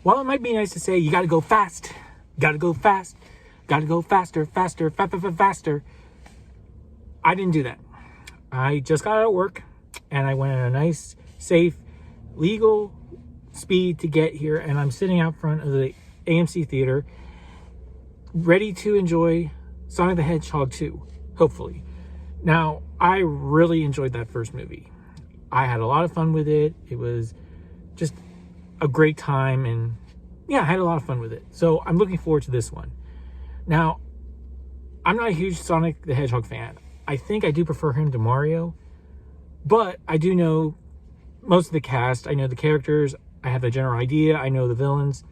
while it might be nice to say, you got to go fast, got to go fast, got to go faster, faster, faster, I didn't do that. I just got out of work and I went at a nice, safe, legal speed to get here. And I'm sitting out front of the AMC theater ready to enjoy Sonic the Hedgehog 2, hopefully. Now, I really enjoyed that first movie. I had a lot of fun with it. It was just a great time, and yeah, I had a lot of fun with it. So I'm looking forward to this one. Now, I'm not a huge Sonic the Hedgehog fan. I think I do prefer him to Mario, but I do know most of the cast. I know the characters. I have a general idea. I know the villains,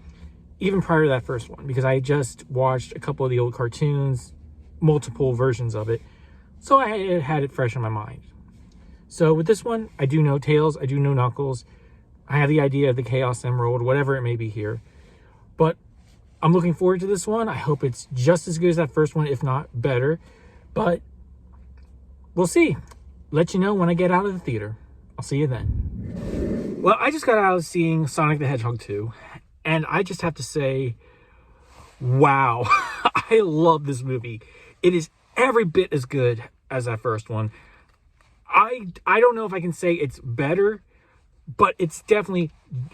even prior to that first one, because I just watched a couple of the old cartoons, multiple versions of it. So I had it fresh in my mind. So with this one, I do know Tails, I do know Knuckles. I have the idea of the Chaos Emerald, whatever it may be here. But I'm looking forward to this one. I hope it's just as good as that first one, if not better. But we'll see. Let you know when I get out of the theater. I'll see you then. Well, I just got out of seeing Sonic the Hedgehog 2. And I just have to say, wow. I love this movie. It is every bit as good as that first one. I don't know if I can say it's better, but it's definitely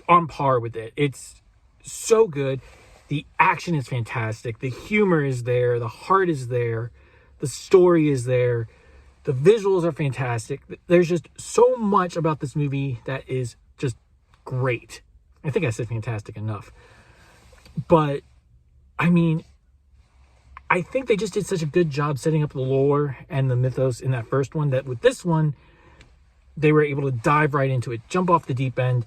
on par with it. It's so good. The action is fantastic. The humor is there. The heart is there. The story is there. The visuals are fantastic. There's just so much about this movie that is just great. I think I said fantastic enough. But, I mean, I think they just did such a good job setting up the lore and the mythos in that first one that with this one, they were able to dive right into it, jump off the deep end.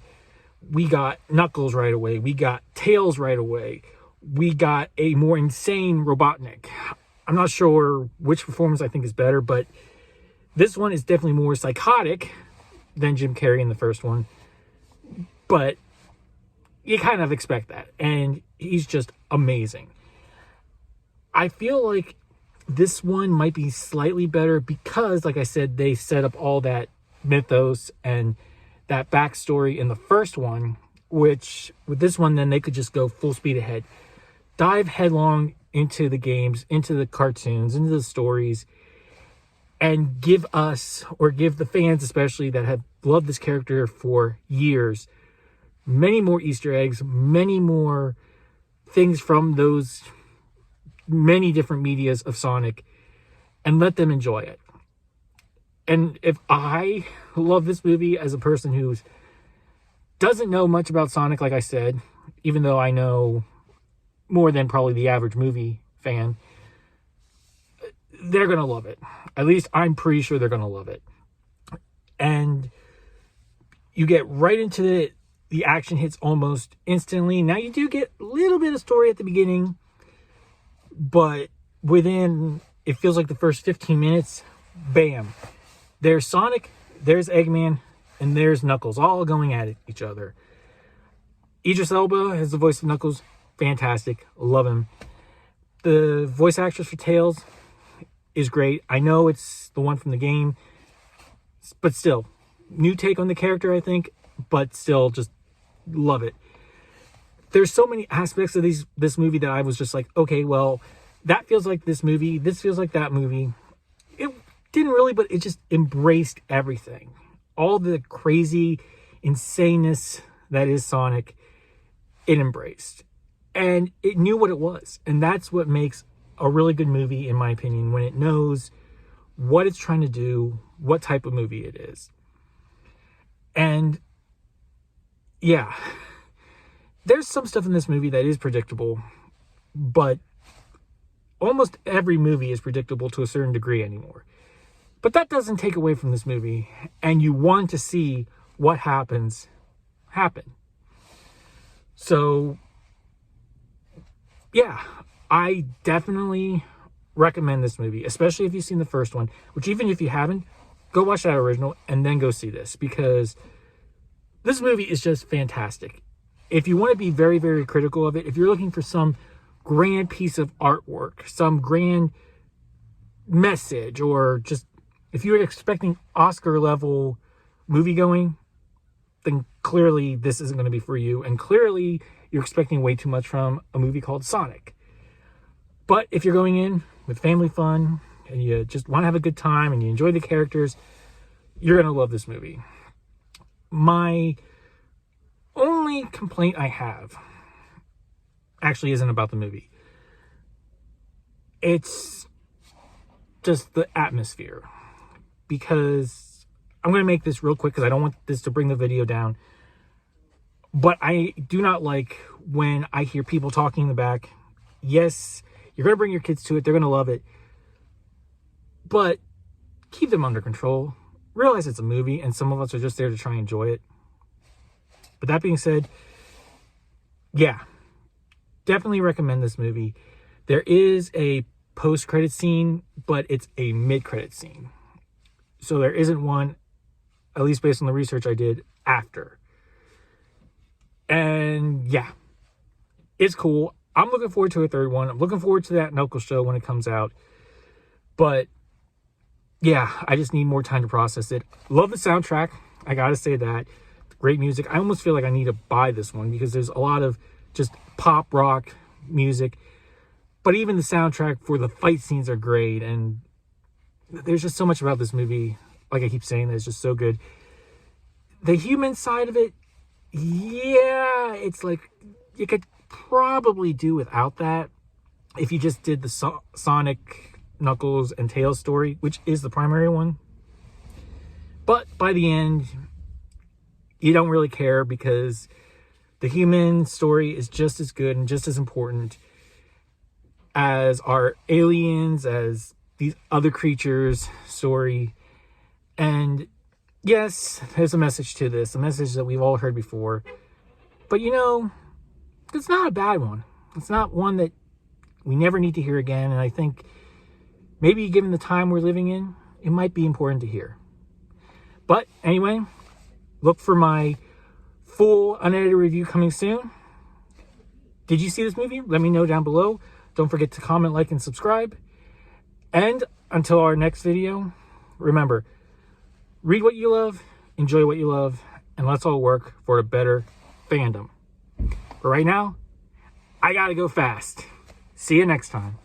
We got Knuckles right away. We got Tails right away. We got a more insane Robotnik. I'm not sure which performance I think is better, but this one is definitely more psychotic than Jim Carrey in the first one. But you kind of expect that. And he's just amazing. I feel like this one might be slightly better because, like I said, they set up all that mythos and that backstory in the first one, which with this one, then they could just go full speed ahead. Dive headlong into the games, into the cartoons, into the stories, and give us, or give the fans especially that have loved this character for years, many more Easter eggs, many more things from those many different medias of Sonic, and let them enjoy it. And if I love this movie as a person who doesn't know much about Sonic, like I said, even though I know more than probably the average movie fan, they're going to love it. At least I'm pretty sure they're going to love it. And you get right into it. The action hits almost instantly. Now, you do get a little bit of story at the beginning, but within, it feels like the first 15 minutes, bam. There's Sonic, there's Eggman, and there's Knuckles, all going at each other. Idris Elba has the voice of Knuckles. Fantastic. Love him. The voice actress for Tails is great. I know it's the one from the game, but still, new take on the character, I think, but still just love it. There's so many aspects of this movie that I was just like, okay, well, that feels like this movie. This feels like that movie. It didn't really, but it just embraced everything. All the crazy insaneness that is Sonic, it embraced. And it knew what it was. And that's what makes a really good movie, in my opinion, when it knows what it's trying to do, what type of movie it is. And yeah, there's some stuff in this movie that is predictable, but almost every movie is predictable to a certain degree anymore. But that doesn't take away from this movie, and you want to see what happens happen. So, yeah, I definitely recommend this movie, especially if you've seen the first one, which even if you haven't, go watch that original and then go see this, because this movie is just fantastic. If you want to be very, very critical of it, if you're looking for some grand piece of artwork, some grand message, or just if you're expecting Oscar level movie going, then clearly this isn't going to be for you. And clearly you're expecting way too much from a movie called Sonic. But if you're going in with family fun and you just want to have a good time and you enjoy the characters, you're going to love this movie. My only complaint I have actually isn't about the movie. It's just the atmosphere. Because I'm going to make this real quick because I don't want this to bring the video down. But I do not like when I hear people talking in the back. Yes, you're going to bring your kids to it. They're going to love it. But keep them under control. Realize it's a movie and some of us are just there to try and enjoy it. But that being said, yeah, definitely recommend this movie. There is a post-credit scene, but it's a mid-credit scene. So there isn't one, at least based on the research I did, after. And yeah, it's cool. I'm looking forward to a third one. I'm looking forward to that Knuckles show when it comes out. But yeah, I just need more time to process it. Love the soundtrack. I gotta say that. Great music. I almost feel like I need to buy this one because there's a lot of just pop rock music. But even the soundtrack for the fight scenes are great. And there's just so much about this movie, like I keep saying, that's just so good. The human side of it, yeah, it's like you could probably do without that if you just did the Sonic, Knuckles, and Tails story, which is the primary one. But by the end, you don't really care because the human story is just as good and just as important as our aliens, as these other creatures' story. And yes, there's a message to this, a message that we've all heard before. But you know, it's not a bad one. It's not one that we never need to hear again. And I think maybe given the time we're living in, it might be important to hear. But anyway, look for my full unedited review coming soon. Did you see this movie? Let me know down below. Don't forget to comment, like, and subscribe. And until our next video, remember, read what you love, enjoy what you love, and let's all work for a better fandom. But right now, I gotta go fast. See you next time.